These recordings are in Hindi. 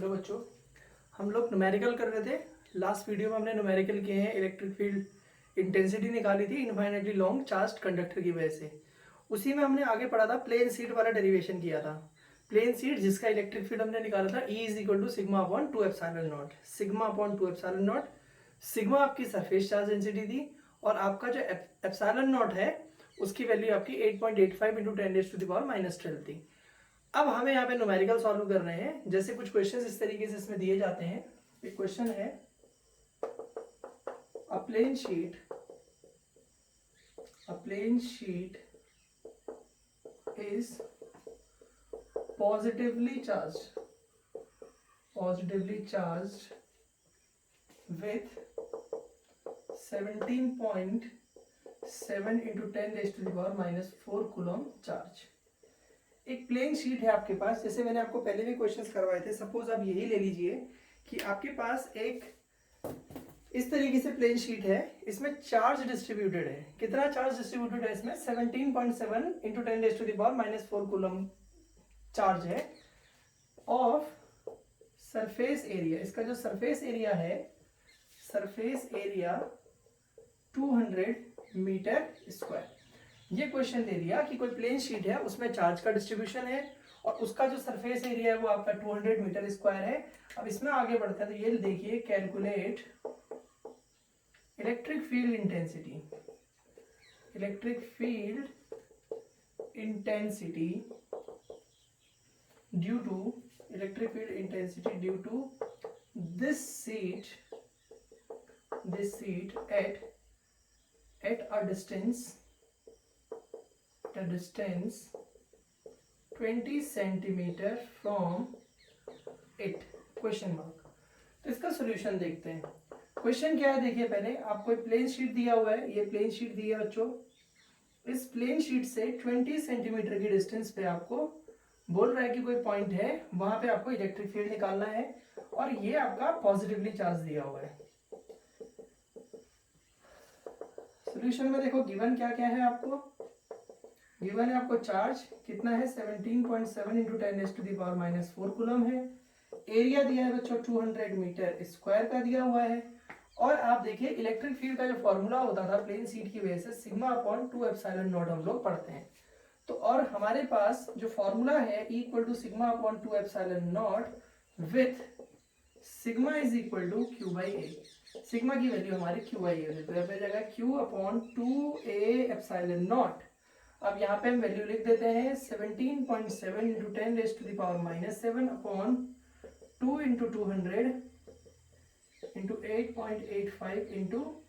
हेलो बच्चों, हम लोग न्यूमेरिकल कर रहे थे। लास्ट वीडियो में हमने न्यूमेरिकल किए हैं, इलेक्ट्रिक फील्ड इंटेंसिटी निकाली थी इनफाइनाइटली लॉन्ग चार्ज कंडक्टर की वजह से। उसी में हमने आगे पढ़ा था, प्लेन सीट वाला डेरिवेशन किया था। प्लेन सीट जिसका इलेक्ट्रिक फील्ड हमने निकाला था E is equal to sigma upon 2 epsilon naught. Sigma upon 2 epsilon naught, sigma आपकी सरफेस चार्ज डेंसिटी थी और आपका जो एप्सिलॉन नॉट है उसकी वैल्यू आपकी 8.85 इंटू 10⁻⁻12 थी। अब हमें यहाँ पे न्यूमेरिकल सॉल्व कर रहे हैं। जैसे कुछ क्वेश्चंस इस तरीके से इसमें दिए जाते हैं। एक क्वेश्चन है, a plane sheet is positively charged with 17.7 into 10⁻⁻4 coulomb charge. एक प्लेन शीट है आपके पास, जैसे मैंने आपको पहले भी क्वेश्चंस करवाए थे। सपोज आप यही ले लीजिए कि आपके पास एक इस तरीके से प्लेन शीट है, इसमें चार्ज डिस्ट्रीब्यूटेड है। कितना चार्ज डिस्ट्रीब्यूटेड है इसमें? 17.7 इंटू 10⁻⁻4 कूलम चार्ज है ऑफ सरफेस एरिया। इसका जो सरफेस एरिया है, सरफेस एरिया 200 मीटर स्क्वायर। ये क्वेश्चन दे दिया कि कोई प्लेन शीट है, उसमें चार्ज का डिस्ट्रीब्यूशन है और उसका जो सरफेस एरिया है वो आपका 200 मीटर स्क्वायर है। अब इसमें आगे बढ़ते हैं तो ये देखिए, calculate electric field intensity due to this sheet at a distance 20 centimetre from it, question mark. तो इसका सॉल्यूशन देखते हैं। क्वेश्चन क्या है देखिए, पहले आपको एक प्लेन शीट दिया हुआ है। ये प्लेन शीट दी है बच्चों। इस प्लेन शीट से 20 सेंटीमीटर की डिस्टेंस पे आपको बोल रहा है कि कोई पॉइंट है, वहां पे आपको इलेक्ट्रिक फील्ड निकालना है और ये आपका पॉजिटिवली चार्ज दिया हुआ है। सॉल्यूशन में देखो गिवन क्या क्या है आपको। गिवन है आपको चार्ज कितना है, 17.7 इंटू 10⁻⁻4 कूलम है। एरिया दिया है बच्चों 200 मीटर स्क्वायर का दिया हुआ है। और आप देखिए इलेक्ट्रिक फील्ड का जो फॉर्मूला होता था प्लेन शीट की वजह से, सिग्मा अपॉन 2 एप्सिलॉन नॉट हम लोग पढ़ते हैं। तो और हमारे पास जो फॉर्मूला है E equal to sigma upon 2 epsilon naught with sigma is equal to Q by A. Sigma की वैल्यू हमारी Q बाई ए, तो यहाँ पे जाएगा Q upon 2a epsilon not. अब यहाँ पे हम वैल्यू लिख देते हैं 17.7 into 10⁻⁻7 upon 2 into 200 into 8.85 into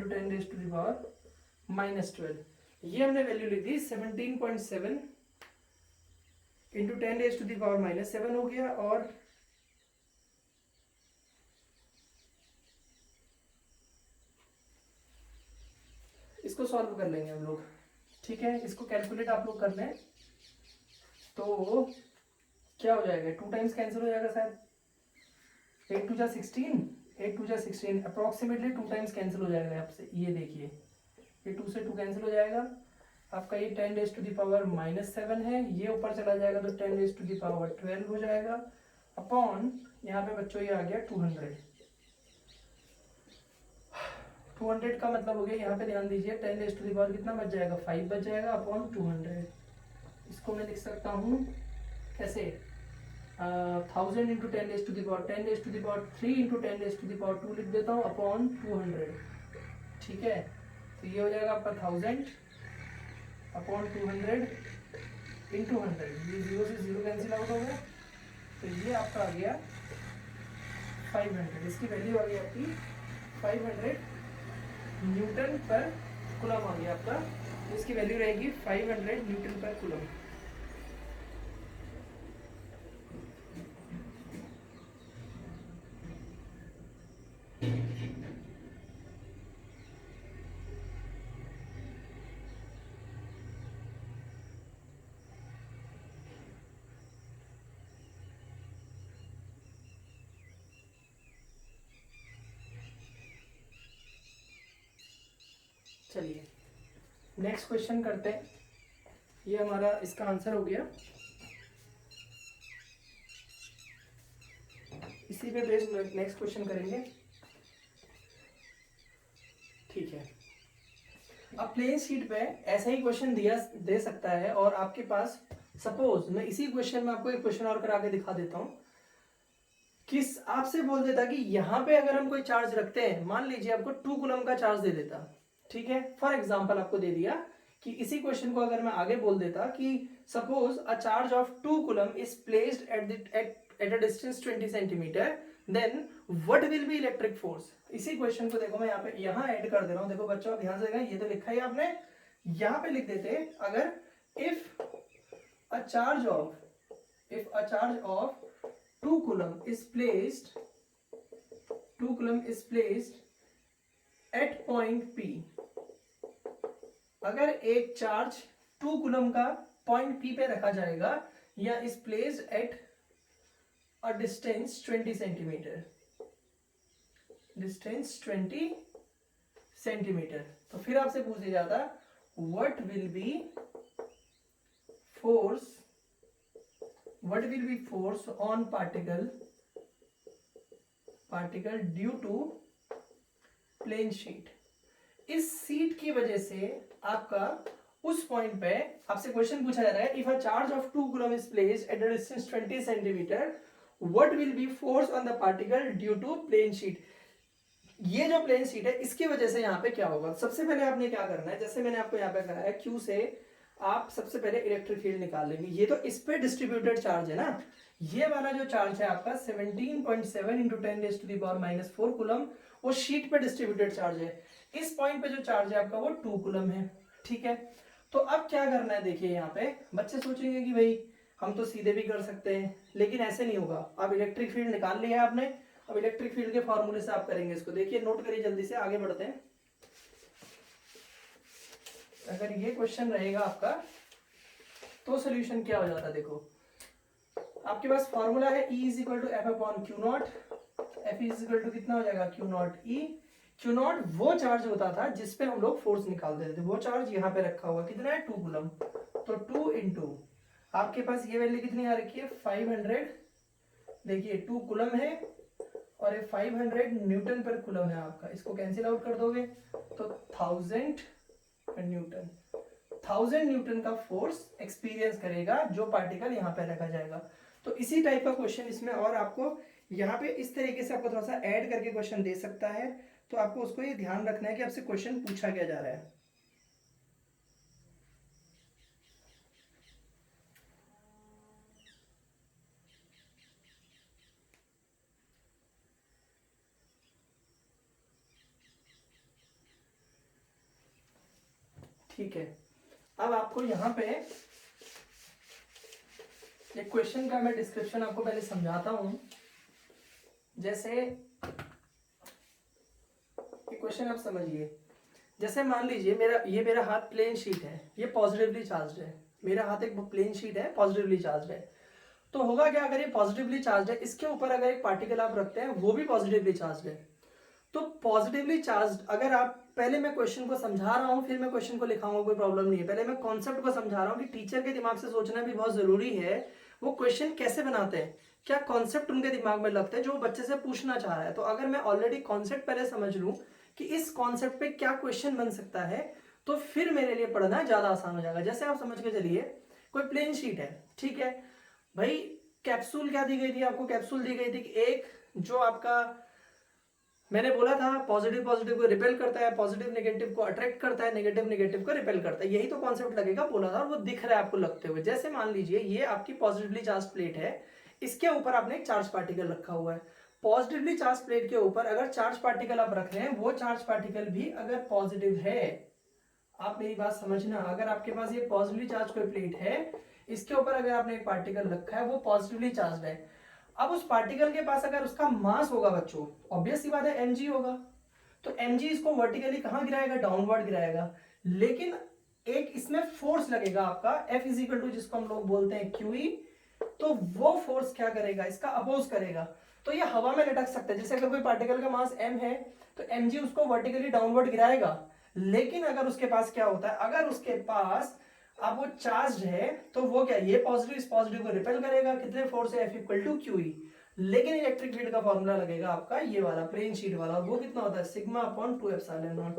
10⁻⁻12। ये हमने वैल्यू लिख दी 17.7 इंटू 10⁻⁻7 हो गया। और इसको सॉल्व कर लेंगे हम लोग, ठीक है। इसको कैलकुलेट आप लोग कर लें तो क्या हो जाएगा, 2 टाइम्स कैंसिल हो जाएगा शायद। 8 टू जा 16 अप्रोक्सीमेटली 2 टाइम्स कैंसिल हो जाएगा आपसे। ये देखिए, ये 2 से 2 कैंसिल हो जाएगा आपका। ये 10⁻⁻7 है, ये ऊपर चला जाएगा तो 10⁻12 हो जाएगा अपॉन यहाँ पे बच्चों ये आ गया 200। 200 का मतलब हो गया, यहाँ पे ध्यान दीजिए 10⁻, कितना बच जाएगा, 5 बच जाएगा अपॉन 200। इसको मैं लिख सकता हूँ कैसे, 1000 इंटू 10⁻3 इंटू 10⁻2 लिख देता हूँ अपॉन 200, ठीक है। तो ये हो जाएगा आपका 1000 अपॉन 200 इंटू 100। ये 0 से 0 कैंसिल आउट हो गया, तो ये आपका आ गया 500। इसकी वैल्यू आ गई आपकी 500 न्यूटन पर कूलम आ गया आपका। इसकी वैल्यू रहेगी 500 न्यूटन पर कूलम। चलिए नेक्स्ट क्वेश्चन करते हैं। ये हमारा इसका आंसर हो गया। इसी पे बेस्ड नेक्स्ट क्वेश्चन करेंगे। ठीक है, अब प्लेन शीट पे ऐसा ही क्वेश्चन दे सकता है और आपके पास सपोज मैं इसी क्वेश्चन में आपको एक क्वेश्चन और करा के दिखा देता हूं। किस आपसे बोल देता कि यहाँ पे अगर हम कोई चार्ज रखते हैं, मान लीजिए आपको 2 कूलम का चार्ज दे देता, ठीक है, फॉर एग्जांपल आपको दे दिया कि इसी क्वेश्चन को अगर मैं आगे बोल देता कि suppose a charge of 2 coulomb is placed at a distance 20 centimetre, then what will be electric force. इसी क्वेश्चन को देखो मैं यहाँ ऐड कर दे रहा हूँ। देखो बच्चों ध्यान से, ये तो लिखा ही आपने, यहाँ पे लिख देते अगर if a charge of 2 coulomb is placed at point P। अगर एक चार्ज 2 coulomb का पॉइंट P पे रखा जाएगा या is placed at a distance 20 centimetre, distance 20 centimetre, तो फिर आपसे पूछ दिया जाता what will be force on particle due to plane sheet। इस सीट की वजह से आपका उस पॉइंट पे आपसे क्वेश्चन पूछा जा रहा है, if a charge of 2 coulomb is placed at a distance 20 centimetre, what will be force on the particle due to plane sheet. ये जो प्लेन शीट है इसकी वजह से यहाँ पे क्या होगा, सबसे पहले आपने क्या करना है, जैसे मैंने आपको यहाँ पे कराया क्यू से आप सबसे पहले इलेक्ट्रिक फील्ड निकाल लेंगे। ये तो इस पे डिस्ट्रीब्यूटेड चार्ज है ना, ये वाला जो चार्ज है आपका 17.7 इंटू 10⁻⁴ कूलम, वो शीट पे डिस्ट्रीब्यूटेड चार्ज है। इस पॉइंट पे जो चार्ज है आपका वो 2 कूलम है, ठीक है। तो अब क्या करना है, देखिए यहाँ पे बच्चे सोचेंगे कि भाई हम तो सीधे भी कर सकते हैं, लेकिन ऐसे नहीं होगा। अब इलेक्ट्रिक फील्ड निकाल लिया आपने, अब इलेक्ट्रिक फील्ड के फॉर्मूले से आप करेंगे इसको। देखिए नोट करिए जल्दी से, आगे बढ़ते हैं। अगर ये क्वेश्चन रहेगा आपका तो सोल्यूशन क्या हो जाता है, देखो आपके पास फॉर्मूला है E is equal to F upon q naught. एफ इज इक्वल टू कितना हो जाएगा, q naught E. Q naught वो चार्ज होता था जिसपे हम लोग फोर्स निकाल देते थे, वो चार्ज यहाँ पे रखा हुआ कितना है 2 कूलम, तो 2 इंटू आपके पास ये वैल्यू कितनी आ रखी है 500। देखिए 2 कूलम है और ये 500 न्यूटन पर कूलम है आपका, इसको कैंसिल आउट कर दोगे तो 1000 न्यूटन। 1000 न्यूटन का फोर्स एक्सपीरियंस करेगा जो पार्टिकल यहाँ पे रखा जाएगा। तो इसी टाइप का क्वेश्चन इसमें और आपको यहाँ पे इस तरीके से आपको थोड़ा सा ऐड करके क्वेश्चन दे सकता है, तो आपको उसको ये ध्यान रखना है कि आपसे क्वेश्चन पूछा क्या जा रहा है। ठीक है, अब आपको यहाँ पे एक क्वेश्चन का मैं डिस्क्रिप्शन आपको पहले समझाता हूं। जैसे क्वेश्चन आप समझिए, जैसे मान लीजिए मेरा हाथ प्लेन शीट है, ये पॉजिटिवली चार्ज्ड है, मेरा हाथ एक प्लेन शीट है पॉजिटिवली चार्ज्ड है। तो होगा क्या, अगर ये पॉजिटिवली चार्ज्ड है, इसके ऊपर अगर एक पार्टिकल आप रखते हैं वो भी पॉजिटिवली चार्ज्ड है, तो पॉजिटिवली चार्ज्ड अगर आप, पहले मैं क्वेश्चन को समझा रहा हूं फिर मैं क्वेश्चन को लिखाऊंगा, कोई प्रॉब्लम नहीं है। पहले मैं कॉन्सेप्ट को समझा रहा हूं कि टीचर के दिमाग से सोचना भी बहुत जरूरी है, वो क्वेश्चन कैसे बनाते हैं, क्या कॉन्सेप्ट उनके दिमाग में लगते हैं जो बच्चे से पूछना चाह रहा है। तो अगर मैं ऑलरेडी कॉन्सेप्ट पहले समझ लूं कि इस कॉन्सेप्ट पे क्या क्वेश्चन बन सकता है, तो फिर मेरे लिए पढ़ना ज्यादा आसान हो जाएगा। जैसे आप समझ के चलिए कोई प्लेन शीट है, ठीक है भाई, कैप्सूल क्या दी गई थी आपको, कैप्सूल दी गई थी कि एक जो आपका मैंने बोला था पॉजिटिव को रिपेल करता है, पॉजिटिव नेगेटिव को अट्रैक्ट करता है, नेगेटिव नेगेटिव को रिपेल करता है, यही तो कॉन्सेप्ट लगेगा बोला था और वो दिख रहा है आपको लगते हुए। जैसे मान लीजिए ये आपकी पॉजिटिवली चार्ज प्लेट है, इसके ऊपर आपने एक चार्ज पार्टिकल रखा हुआ है। पॉजिटिवली चार्ज प्लेट के ऊपर अगर चार्ज पार्टिकल आप रख रहे हैं, वो चार्ज पार्टिकल भी अगर पॉजिटिव है, आप मेरी बात समझना, अगर आपके पास ये पॉजिटिवली चार्ज कोई प्लेट है, इसके ऊपर अगर आपने एक पार्टिकल रखा है वो पॉजिटिवली चार्ज है, अब उस पार्टिकल के पास अगर उसका मास होगा बच्चों, ऑब्वियस सी बात है mg होगा, तो mg इसको वर्टिकली कहां गिराएगा, डाउनवर्ड गिराएगा। लेकिन एक इसमें फोर्स लगेगा आपका F इज इक्वल टू, जिसको हम लोग बोलते हैं QE, तो वो फोर्स क्या करेगा, इसका अपोज करेगा। तो ये हवा में लटक सकता है। जैसे अगर कोई पार्टिकल का मास m है तो mg उसको वर्टिकली डाउनवर्ड गिराएगा, लेकिन अगर उसके पास क्या होता है, अगर उसके पास अब वो चार्ज है तो वो क्या, ये पॉजिटिव इस पॉजिटिव को रिपेल करेगा, कितने फोर्स है, F equal to q E. लेकिन इलेक्ट्रिक फील्ड का फॉर्मूला लगेगा आपका ये वाला प्लेन शीट वाला, और वो कितना होता है सिग्मा अपॉन 2 एप्सिलॉन नॉट।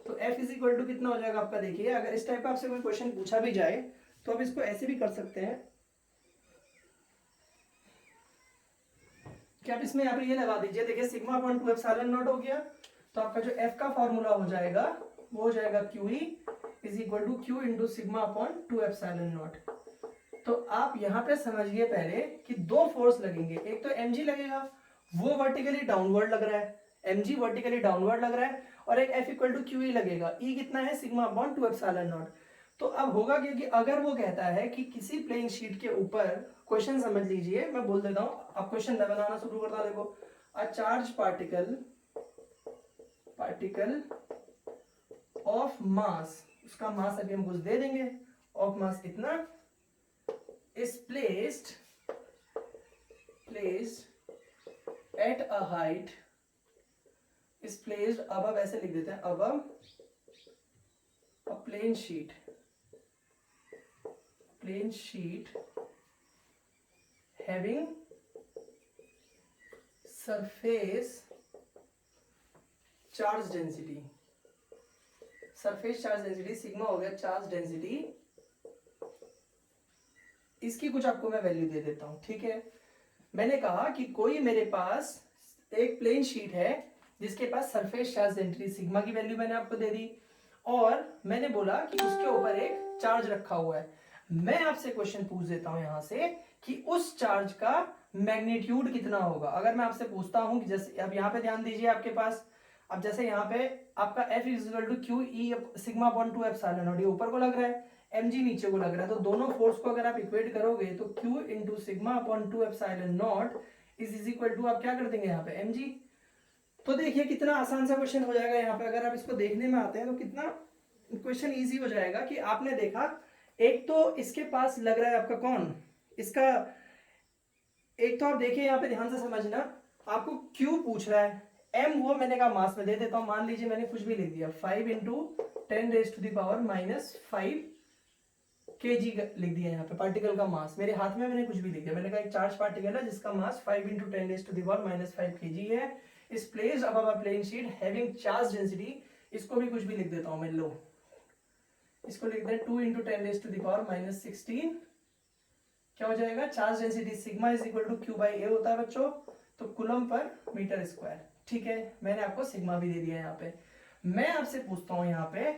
तो F इज इक्वल टू कितना हो जाएगा आपका, देखिए अगर इस टाइप का आपसे कोई क्वेश्चन पूछा भी जाए तो आप इसको ऐसे भी कर सकते हैं कि आप इसमें यहाँ पे ये लगा दीजिए, देखिए सिग्मा अपॉन 2 एप्सिलॉन नॉट हो गया, तो आपका जो F का फॉर्मूला हो जाएगा वो हो जाएगा q E is equal to q into sigma upon 2 epsilon naught. तो आप यहाँ पे समझिए पहले कि दो फोर्स लगेंगे, एक तो mg लगेगा वो वर्टिकली डाउनवर्ड लग रहा है, mg वर्टिकली डाउनवर्ड लग रहा है, और एक F equal to q E लगेगा, ई कितना है सिग्मा अपॉन 2 एप्सिलॉन नॉट। तो अब होगा क्या कि अगर वो कहता है कि किसी प्लेन शीट के ऊपर, क्वेश्चन समझ लीजिए मैं बोल देता हूं, अब क्वेश्चन बनाना शुरू करता हूं, देखो a charge particle of mass, उसका मास अभी हम कुछ दे देंगे, ऑफ मास इतना, is placed at a height, is placed above, ऐसे लिख देते हैं above a plane sheet having surface charge density sigma हो गया चार्ज डेंसिटी, इसकी कुछ आपको मैं वैल्यू दे देता हूं, ठीक है। मैंने कहा कि कोई मेरे पास एक प्लेन शीट है जिसके पास सरफेस चार्ज डेंसिटी सिग्मा की वैल्यू मैंने आपको दे दी, और मैंने बोला कि उसके ऊपर एक चार्ज रखा हुआ है। मैं आपसे क्वेश्चन पूछ देता हूं यहां से कि उस चार्ज का मैग्नीट्यूड कितना होगा। अगर मैं आपसे पूछता हूं कि जैसे अब यहाँ पे ध्यान दीजिए आपके पास, अब जैसे यहाँ पे आपका F is equal to q E sigma upon 2 epsilon naught, ये ऊपर को लग रहा है, mg नीचे को लग रहा है, तो दोनों फोर्स को अगर आप इक्वेट करोगे तो q into sigma upon 2 epsilon naught is equal to, आप क्या कर देंगे यहाँ पे mg। तो देखिए कितना आसान सा क्वेश्चन हो जाएगा यहाँ पे, अगर आप इसको देखने में आते हैं तो कितना क्वेश्चन इजी हो जाएगा कि आपने देखा एक तो इसके पास लग रहा है आपका कौन, इसका एक तो आप देखिए यहाँ पे ध्यान से समझना, आपको Q पूछ रहा है, M वो मैंने कहा मास में दे देता हूं, मान लीजिए मैंने कुछ भी लिख दिया 5 into 10 raise to the power -5 kg लिख दिया यहाँ पे, पार्टिकल का मास मेरे हाथ में मैंने कुछ भी लिख दिया, मैंने कहा एक चार्ज पार्टिकल है जिसका mass 5 into 10 raise to the power -5 kg है, इस placed above a plane sheet having charge density, इसको भी कुछ भी लिख देता हूं मैं, लो इसको लिख दें 2 into 10 raise to the power -16, क्या हो जाएगा charge density sigma is equal to Q by A होता है बच्चों, तो कूलम पर मीटर स्क्वायर, ठीक है। मैंने आपको सिग्मा भी दे दिया यहाँ पे। मैं आपसे पूछता हूं यहाँ पे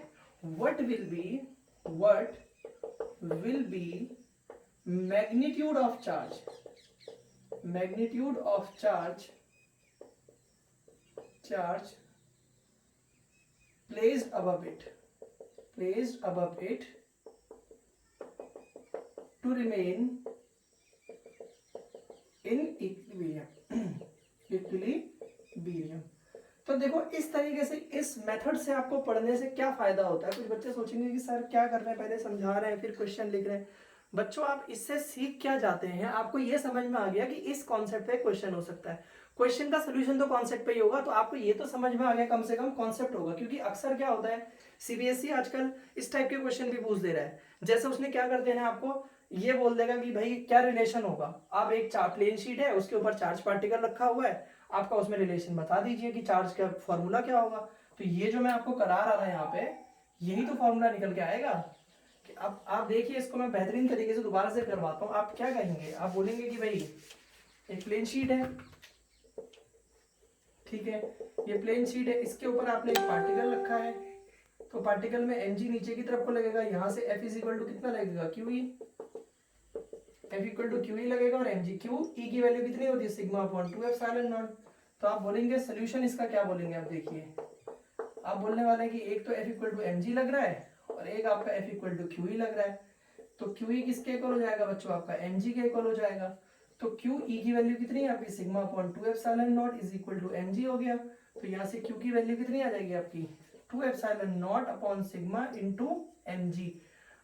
what will B magnitude of charge placed above it to remain in equilibrium। तो देखो इस तरीके से, इस मेथड से आपको पढ़ने से क्या फायदा होता है। कुछ बच्चे सोचेंगे कि सर क्या कर रहे हैं, पहले समझा रहे हैं फिर क्वेश्चन लिख रहे हैं। बच्चों आप इससे सीख क्या जाते हैं, आपको ये समझ में आ गया कि इस कॉन्सेप्ट पे क्वेश्चन हो सकता है, क्वेश्चन का सोल्यूशन तो कॉन्सेप्ट पे ही होगा, तो आपको ये तो समझ में आ गया कम से कम कॉन्सेप्ट होगा। क्योंकि अक्सर क्या होता है सीबीएसई आजकल इस टाइप के क्वेश्चन भी पूछ दे रहा है, जैसे उसने क्या कर देना है आपको ये बोल देगा कि भाई क्या रिलेशन होगा, आप एक प्लेन शीट है उसके ऊपर चार्ज पार्टिकल रखा हुआ है, आपका उसमें रिलेशन बता दीजिए कि चार्ज का फॉर्मूला क्या होगा। तो ये जो मैं आपको करा रहा था यहाँ पे, यही तो फॉर्मूला निकल के आएगा। अब आप देखिए इसको मैं बेहतरीन तरीके से दोबारा से करवाता हूँ। आप क्या कहेंगे, आप बोलेंगे कि भाई एक प्लेन शीट है, ठीक है, ये प्लेन शीट है, इसके ऊपर आपने एक पार्टिकल रखा है, तो पार्टिकल में mg नीचे की तरफ को लगेगा, यहां से F इज इक्वल टू कितना लगेगा QE, F equal to QE लगेगा, और mg क्यू E की वैल्यू कितनी होती है सिग्मा अपॉन 2 एप्सिलॉन नॉट। तो आप बोलेंगे सोल्यूशन इसका क्या बोलेंगे, आप देखिए आप बोलने वाले हैं कि एक तो F इक्वल टू mg लग रहा है और एक आपका F इक्वल टू QE लग रहा है, तो QE किसके इक्वल हो जाएगा बच्चों, आपका mg के इक्वल हो जाएगा। तो QE की वैल्यू कितनी है आपकी sigma upon 2 epsilon naught is equal to mg हो गया, तो यहाँ से Q की वैल्यू कितनी आ जाएगी आपकी 2 epsilon not upon sigma into mg।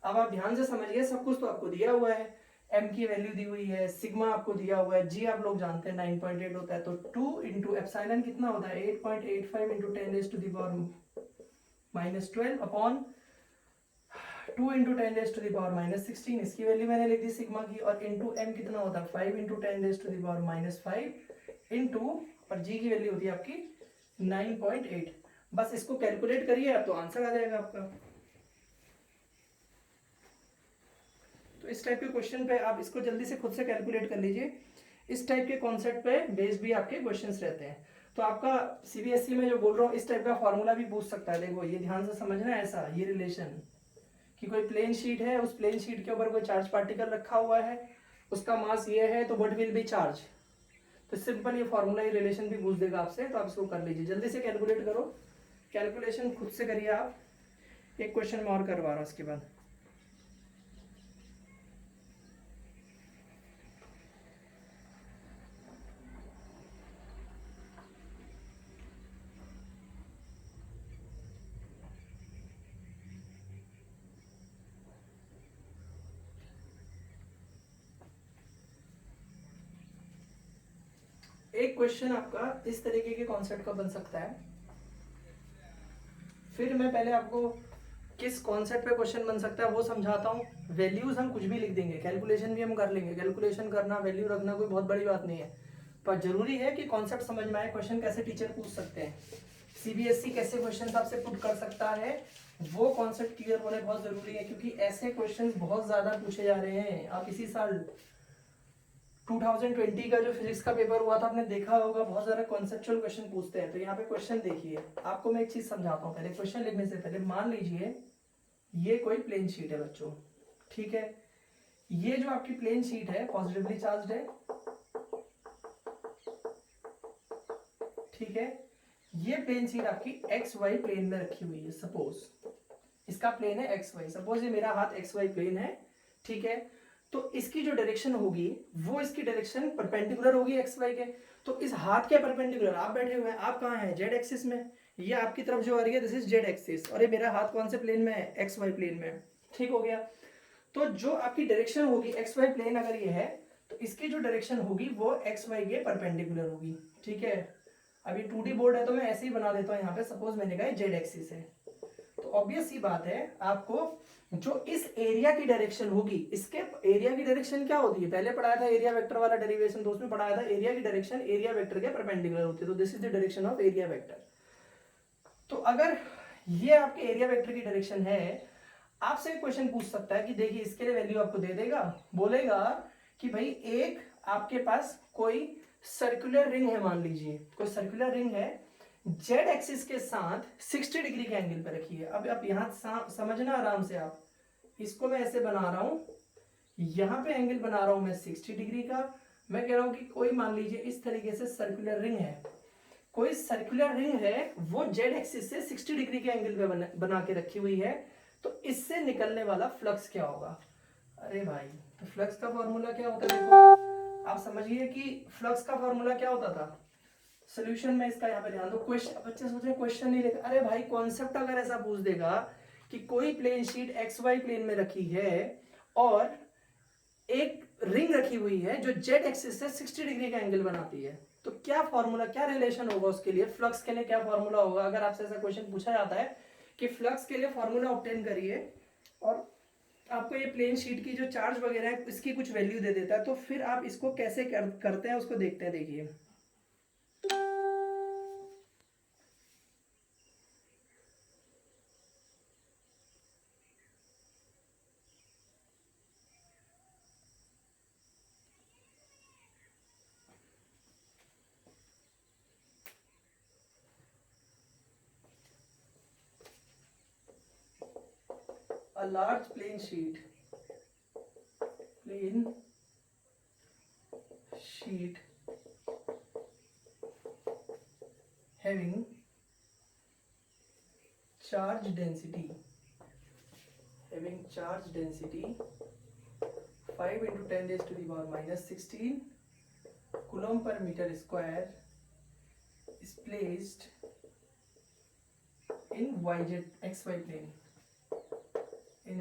अब आप ध्यान से समझिए, सब कुछ तो आपको दिया हुआ है, m की वैल्यू दी हुई है, सिग्मा आपको दिया हुआ है, g आप लोग जानते हैं 9.8 होता है, तो 2 इंटू एप्सिलॉन कितना होता है 8.85 into 10 raise to the power -12 upon 2 into 10⁻⁻16, इसकी वैल्यू मैंने लिख दी सिग्मा की, और इंटू एम कितना होता है 5 इंटू 10⁻⁻5 इंटू, और जी की वैल्यू होती है आपकी 9.8। बस इसको कैलकुलेट करिए आप तो आंसर आ जाएगा आपका। तो इस टाइप के क्वेश्चन पे आप इसको जल्दी से खुद से कैलकुलेट कर लीजिए। इस टाइप के कॉन्सेप्ट पे बेस्ड भी आपके क्वेश्चंस रहते हैं। तो आपका सीबीएसई में जो बोल रहा हूँ इस टाइप का फॉर्मूला भी पूछ सकता है। देखो ये ध्यान से समझना, ऐसा ये रिलेशन कि कोई प्लेन शीट है, उस प्लेन शीट के ऊपर कोई चार्ज पार्टिकल रखा हुआ है, उसका मास ये है, तो व्हाट विल बी चार्ज। तो सिंपल ये फॉर्मूला, ये रिलेशन भी पूछ देगा आपसे, तो आप इसको कर लीजिए, जल्दी से कैलकुलेट करो। कैलकुलेशन खुद से करिए आप। एक क्वेश्चन मैं और करवा रहा हूँ उसके बाद। एक क्वेश्चन आपका इस तरीके के कॉन्सेप्ट का बन सकता है। फिर मैं पहले आपको किस कॉन्सेप्ट पे क्वेश्चन बन सकता है वो समझाता हूँ। वैल्यूज हम कुछ भी लिख देंगे, कैलकुलेशन भी हम कर लेंगे। कैलकुलेशन करना, वैल्यू रखना कोई बहुत बड़ी बात नहीं है, पर जरूरी है कि कॉन्सेप्ट समझ में आए। क्वेश्चन कैसे टीचर पूछ सकते हैं, सीबीएसई कैसे क्वेश्चन आपसे पुट कर सकता है, वो कॉन्सेप्ट क्लियर होने बहुत जरूरी है, क्योंकि ऐसे क्वेश्चन बहुत ज्यादा पूछे जा रहे हैं। आप इसी साल 2020 का जो फिजिक्स का पेपर हुआ था आपने देखा होगा, बहुत सारे कॉन्सेप्चुअल क्वेश्चन पूछते हैं। तो यहाँ पे क्वेश्चन देखिए, आपको मैं एक चीज समझाता हूँ। पहले क्वेश्चन लिखने से पहले मान लीजिए ये कोई प्लेन शीट है बच्चों, ठीक है। ये जो आपकी प्लेन शीट है पॉजिटिवली चार्ज्ड है, ठीक है। ये प्लेन शीट आपकी एक्स वाई प्लेन में रखी हुई है। सपोज इसका प्लेन है एक्स वाई, सपोज ये मेरा हाथ एक्स वाई प्लेन है, ठीक है। तो इसकी जो डायरेक्शन होगी वो इसकी डायरेक्शन परपेंडिकुलर होगी एक्स वाई के। तो इस हाथ के परपेंडिकुलर आप बैठे हुए हैं, आप कहाँ हैं, जेड एक्सिस में। ये आपकी तरफ जो आ रही है दिस इज जेड एक्सिस, और ये मेरा हाथ कौन से प्लेन में है, एक्स वाई प्लेन में, ठीक हो गया। तो जो आपकी डायरेक्शन होगी एक्स वाई प्लेन अगर ये है, तो इसकी जो डायरेक्शन होगी वो एक्स वाई के परपेंडिकुलर होगी, ठीक है। अभी 2D बोर्ड है तो मैं ऐसे ही बना देता हूँ। यहाँ पे सपोज मैंने कहा जेड एक्सिस है, तो ऑब्वियस सी बात है आपको जो इस एरिया की डायरेक्शन होगी, इसके एरिया की डायरेक्शन क्या होती है, पहले पढ़ाया था एरिया वेक्टर वाला डेरिवेशन, तो उसमें पढ़ाया था एरिया की डायरेक्शन एरिया वेक्टर के परपेंडिकुलर होती है। तो this is the direction of area vector. तो अगर ये आपके एरिया वेक्टर की डायरेक्शन है, आपसे क्वेश्चन पूछ सकता है कि देखिए इसके लिए वैल्यू आपको दे देगा, बोलेगा कि भाई एक आपके पास कोई सर्कुलर रिंग है, मान लीजिए कोई सर्कुलर रिंग है, जेड एक्सिस के साथ 60 डिग्री के एंगल पे रखी है। अब आप यहां समझना आराम से, आप इसको मैं ऐसे बना रहा हूं, यहां पे एंगल बना रहा हूं मैं 60 डिग्री का। मैं कह रहा हूं कि कोई मान लीजिए इस तरीके से सर्कुलर रिंग है, कोई सर्कुलर रिंग है, वो जेड एक्सिस से 60 डिग्री के एंगल पे बना के रखी हुई है। तो इससे निकलने वाला फ्लक्स क्या होगा। अरे भाई, तो फ्लक्स का फॉर्मूला क्या होता है, देखो आप समझिए कि फ्लक्स का फॉर्मूला क्या होता था। सोल्यूशन में इसका यहाँ पे ध्यान दो। क्वेश्चन, बच्चे सोच रहे क्वेश्चन नहीं लिखा, अरे भाई कॉन्सेप्ट अगर ऐसा पूछ देगा कि कोई plane sheet X Y plane में रखी है और एक रिंग रखी हुई है जो जेड एक्सिस से 60 डिग्री का एंगल बनाती है, तो क्या फॉर्मूला, क्या रिलेशन होगा उसके लिए, फ्लक्स के लिए क्या फॉर्मूला होगा। अगर आपसे ऐसा क्वेश्चन पूछा जाता है कि फ्लक्स के लिए फॉर्मूला ऑब्टेन करिए, और आपको ये प्लेन शीट की जो चार्ज वगैरह है इसकी कुछ वैल्यू दे देता है, तो फिर आप इसको कैसे करते हैं उसको देखते हैं। देखिए a large plane sheet having charge density 5 into 10⁻⁻16 coulomb per meter square is placed in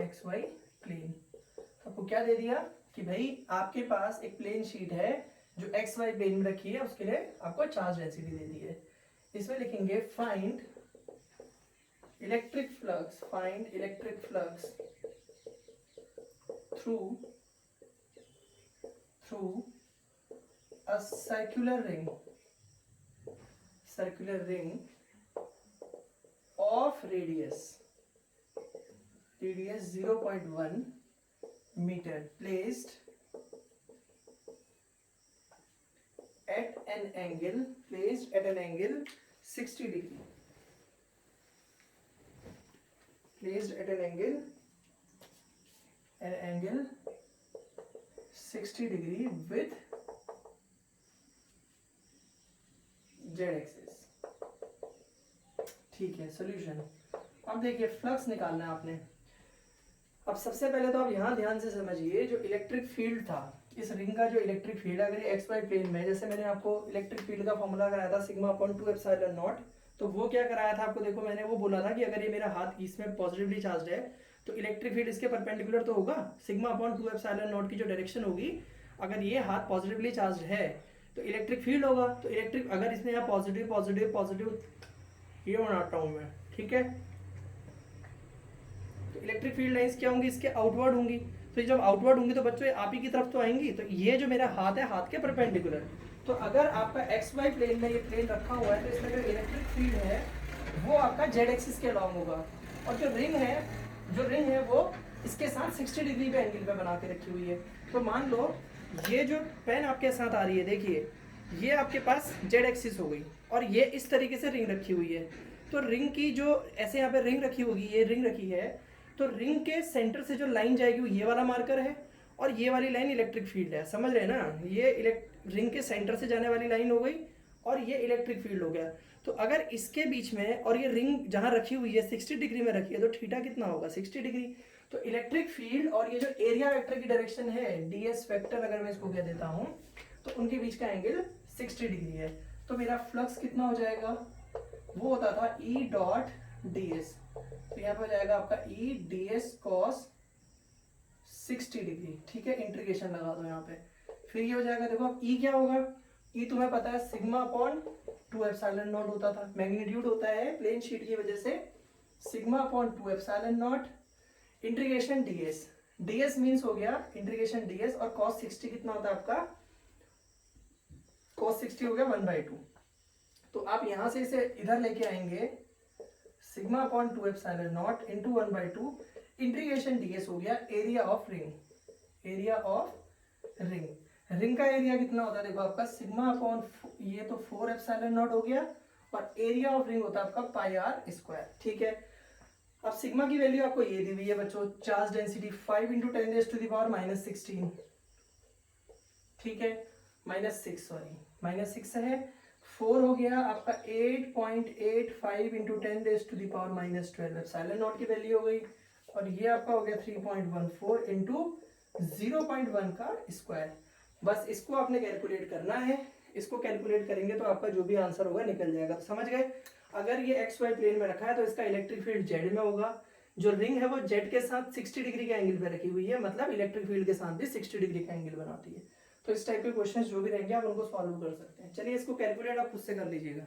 xy plane, आपको क्या दे दिया कि भाई आपके पास एक प्लेन शीट है जो एक्स वाई प्लेन में रखी है, उसके लिए आपको चार्ज डेंसिटी दे दी है। इसमें लिखेंगे find electric flux through a circular ring of radius 0.1 meter placed at an angle 60 degree. Placed at an angle 60 degree with z axis. ठीक है, सोल्यूशन. अब देखिए फ्लक्स निकालना है आपने. अब सबसे पहले तो आप यहाँ ध्यान से समझिए, जो इलेक्ट्रिक फील्ड था इस रिंग का, जो इलेक्ट्रिक फील्ड अगर एक्स वाई प्लेन में, जैसे मैंने आपको इलेक्ट्रिक फील्ड का फॉर्मूला कराया था सिग्मा अपॉन 2 एप्सिलॉन नॉट, तो वो क्या कराया था आपको, देखो मैंने वो बोला था कि अगर ये मेरा हाथ इसमें पॉजिटिवली चार्ज है तो इलेक्ट्रिक फील्ड इसके परपेंडिकुलर तो होगा. सिग्मा अपॉन 2 एप्सिलॉन नॉट की जो डायरेक्शन होगी, अगर ये हाथ पॉजिटिवली चार्ज है तो इलेक्ट्रिक फील्ड होगा. तो इलेक्ट्रिक, अगर इसमें यहाँ पॉजिटिव पॉजिटिव पॉजिटिव ये बनाता हूँ मैं, ठीक है, तो इलेक्ट्रिक फील्ड लाइंस क्या होंगी, इसके आउटवर्ड होंगी. तो जब आउटवर्ड होंगी तो बच्चों आप ही की तरफ तो आएंगी. तो ये जो मेरा हाथ है, हाथ के परपेंडिकुलर, तो अगर आपका एक्स वाई प्लेन में ये प्लेन रखा हुआ है तो इसमें जो इलेक्ट्रिक फील्ड है वो आपका जेड एक्सिस के अलॉन्ग होगा. और जो रिंग है वो इसके साथ 60 डिग्री पे एंगल पे बना के रखी हुई है. तो मान लो ये जो पेन आपके साथ आ रही है, देखिए ये आपके पास जेड एक्सिस हो गई और ये इस तरीके से रिंग रखी हुई है. तो रिंग की जो ऐसे यहाँ पे रिंग रखी होगी, ये रिंग रखी है, तो रिंग के सेंटर से जो लाइन जाएगी वो ये वाला मार्कर है और ये वाली लाइन इलेक्ट्रिक फील्ड है. समझ रहे हैं ना, ये रिंग के सेंटर से जाने वाली लाइन हो गई और ये इलेक्ट्रिक फील्ड हो गया. तो अगर इसके बीच में और ये रिंग जहाँ रखी हुई है 60 डिग्री में रखी है, तो थीटा कितना होगा, 60 डिग्री. तो इलेक्ट्रिक फील्ड और ये जो एरिया वेक्टर की डायरेक्शन है ds वेक्टर, अगर मैं इसको कह देता हूँ, तो उनके बीच का एंगल 60 डिग्री है. तो मेरा फ्लक्स कितना हो जाएगा, वो होता था E डॉट ds. तो यहाँ पे हो जाएगा आपका E ds cos 60 डिग्री. ठीक है, इंटीग्रेशन लगा दो यहाँ पे. फिर ये हो जाएगा, देखो अब E क्या होगा, E तुम्हें पता है सिग्मा अपॉन 2 एप्सिलॉन नॉट होता था. मैग्नीट्यूड होता है प्लेन शीट की वजह से sigma upon 2 epsilon not integration ds means हो गया इंटीग्रेशन ds. और cos 60 कितना होता है आपका, cos 60 हो गया 1/2. तो आप यहां से इसे इधर लेके आएंगे, sigma upon 2 epsilon not into 1/2 integration ds हो गया एरिया ऑफ रिंग. रिंग का एरिया कितना होता है, देखो आपका सिग्मा अपॉन ये तो 4 एप्सिलॉन नॉट हो गया और एरिया ऑफ रिंग होता है आपका पाई आर स्क्वायर. ठीक है, अब सिग्मा की वैल्यू आपको ये दी हुई है बच्चों, चार्ज डेंसिटी 5 × 10⁻⁻16. ठीक है, -6 है. 4 हो गया आपका 8.85 × 10⁻⁻12 एप्सिलॉन नॉट की वैल्यू हो गई. और ये आपका हो गया 3.14 × 0.1 का स्क्वायर. बस इसको आपने कैलकुलेट करना है. इसको कैलकुलेट करेंगे तो आपका जो भी आंसर होगा निकल जाएगा. तो समझ गए, अगर ये एक्स वाई प्लेन में रखा है तो इसका इलेक्ट्रिक फील्ड जेड में होगा. जो रिंग है वो जेड के साथ 60 डिग्री के एंगल पे रखी हुई है, मतलब इलेक्ट्रिक फील्ड के साथ भी 60 डिग्री का एंगल बनाती है. तो इस टाइप के क्वेश्चंस जो भी रहेंगे आप उनको सॉल्व कर सकते हैं. चलिए इसको कैलकुलेट आप खुद से कर लीजिएगा.